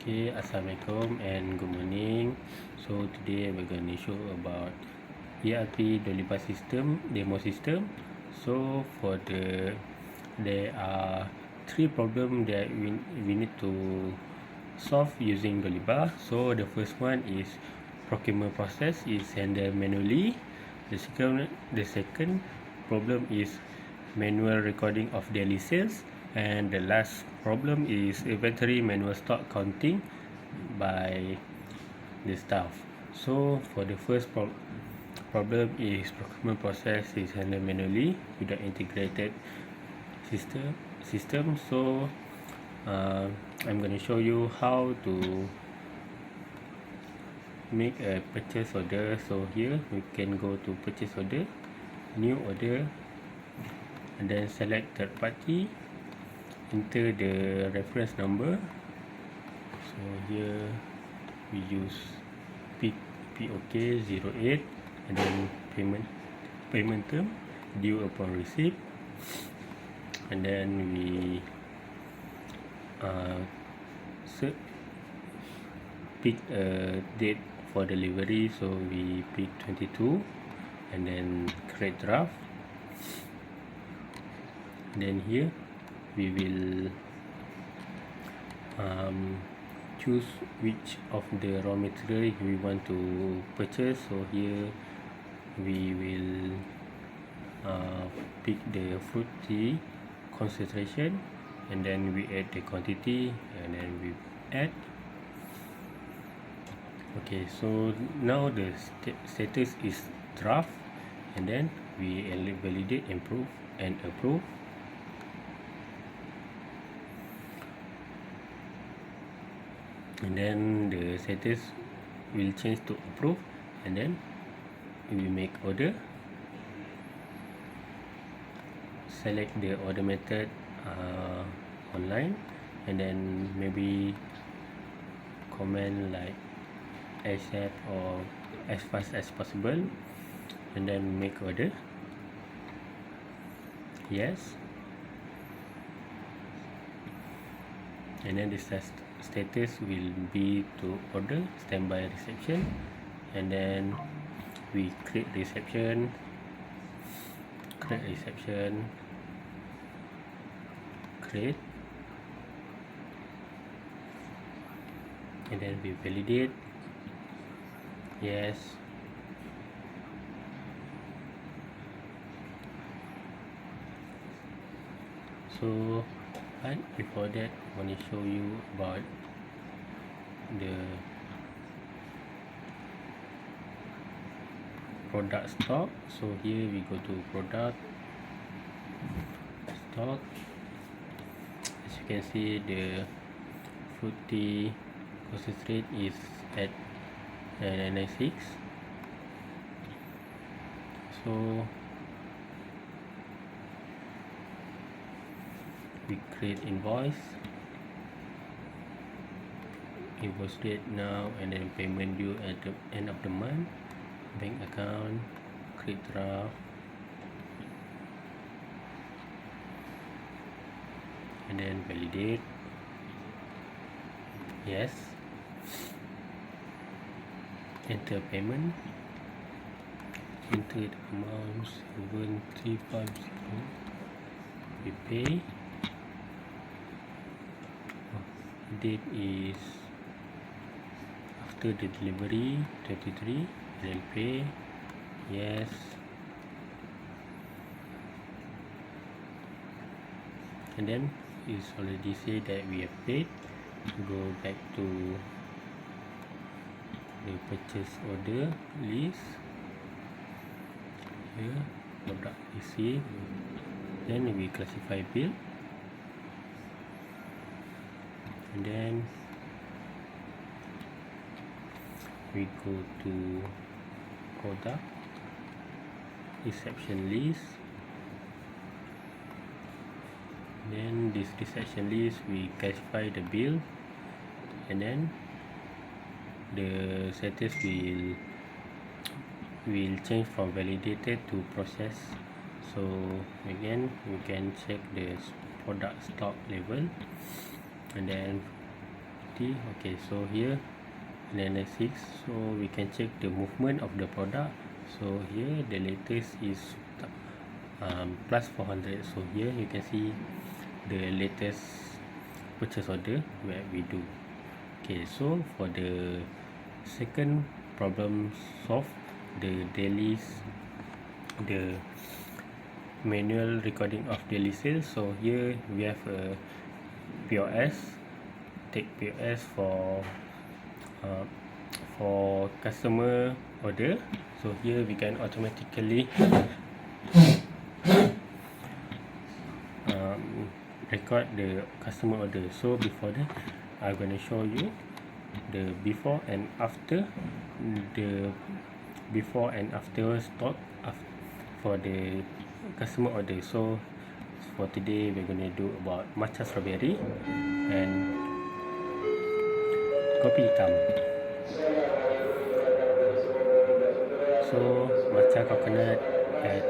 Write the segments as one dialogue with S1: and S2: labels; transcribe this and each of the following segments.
S1: Okay, Assalamualaikum and good morning. So today we're going to show about ERP Dolibar system, demo system. So there are three problems that we need to solve using Dolibar. So the first one is procurement process is handled manually. The second problem is manual recording of daily sales, and the last problem is inventory manual stock counting by the staff. So for the first problem is procurement process is handled manually without integrated system. So I'm going to show you how to make a purchase order. So here we can go to purchase order, new order, and then select third party, enter the reference number. So here we use POK08, and then payment term due upon receipt, and then we pick a date for delivery. So we pick 22 and then create draft. Then here we will choose which of the raw material we want to purchase. So here we will pick the fruit tea concentration, and then we add the quantity, and then we add. Okay, so now the status is draft, and then we validate, improve, and approve. And then the status will change to approve, and then we make order, select the order method online, and then maybe comment like ASAP or as fast as possible, and then make order. Yes, and then the status will be to order, standby reception, and then we create reception, create, and then we validate. Yes, so but before that I want to show you about the product stock. So here we go to product stock. As you can see, the fruit tea concentrate is at 996. So we create invoice date now, and then payment due at the end of the month, bank account, create draft, and then validate. Yes, enter payment, enter the amount 7350, we pay. Date is after the delivery 23, then pay. Yes, and then it's already say that we have paid. Go back to the purchase order list. Here product receipt, then we classify bill, and then we go to product reception list. Then this reception list we classify the bill, and then the status will change from validated to process. So again we can check the product stock level, and then quantity. Okay, so here analytics, so we can check the movement of the product. So here the latest is plus 400. So here you can see the latest purchase order where we do. Okay, so for the second problem solved, the manual recording of daily sales. So here we have a POS. Take POS for customer order. So here we can automatically record the customer order. So before that, I'm going to show you the before and after stock for the customer order. So for today we're going to do about matcha strawberry and kopi hitam. So matcha coconut at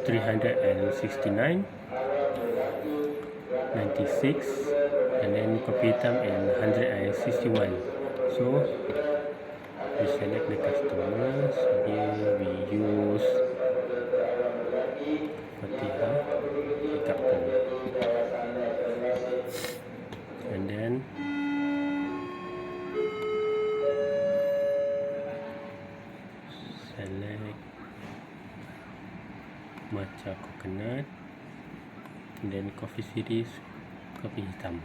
S1: 369.96, and then kopi hitam at 161. So we select the customer. So here we use Fatihah Ikapo, and then select matcha coconut, and then coffee series kopi hitam.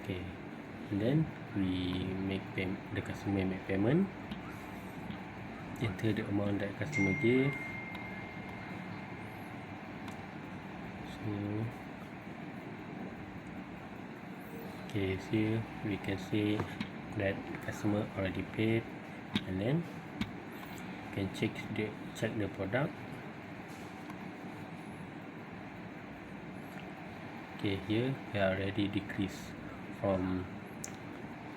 S1: Okay, and then we make the customer make payment, enter the amount that customer gave. So okay, here we can see that customer already paid, and then you can check the product. Okay, here we are already decreased from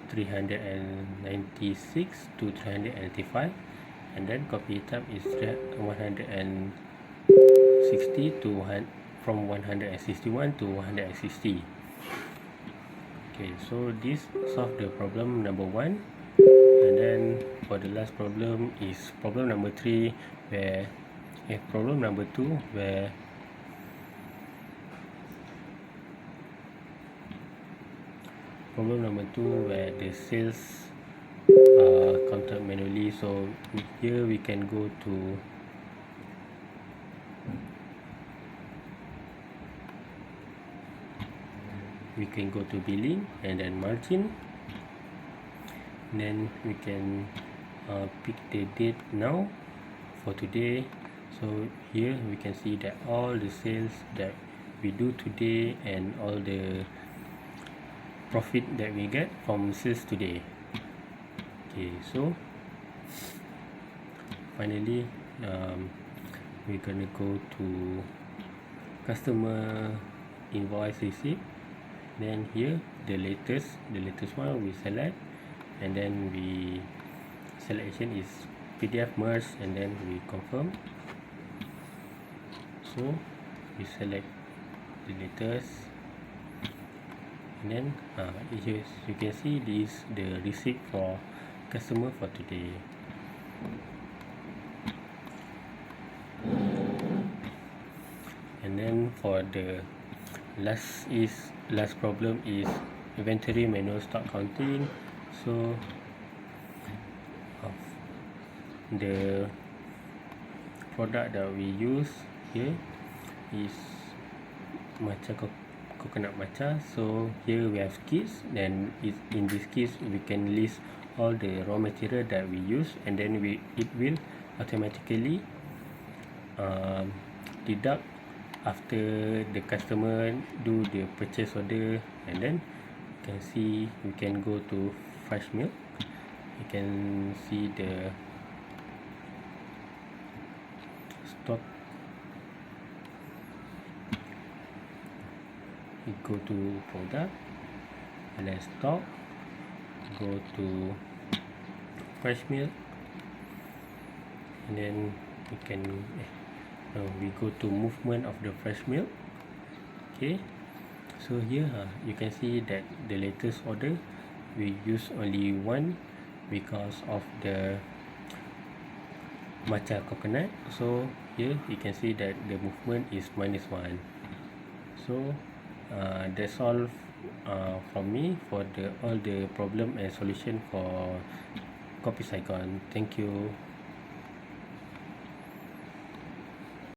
S1: 396 to 385, and then kopi hitam is 160 to from 161 to 160. Okay, so this solve the problem number 1, and then for the last problem is problem number 3, where problem number 2, where the sales are counted manually. So here we can go to billing and then margin, and then we can pick the date now for today. So here we can see that all the sales that we do today and all the profit that we get from sales today. Okay, so finally we're gonna go to customer invoice receipt. Then here the latest one we select, and then we selection is PDF merge, and then we confirm. So we select the latest, and then you can see this the receipt for customer for today. And then for the last problem is inventory manual stock counting. So the product that we use here is matcha coconut matcha. So here we have kits, then in this kit we can list all the raw material that we use, and then it will automatically deduct after the customer do the purchase order. And then you can see we can go to fresh milk. You can see the stock. You go to product and then stock, go to fresh milk, and then you can we go to movement of the fresh milk. Okay, so here you can see that the latest order we use only one because of the matcha coconut. So here you can see that the movement is -1. So that's all from me for all the problem and solution for Kopi Saigon. Thank you.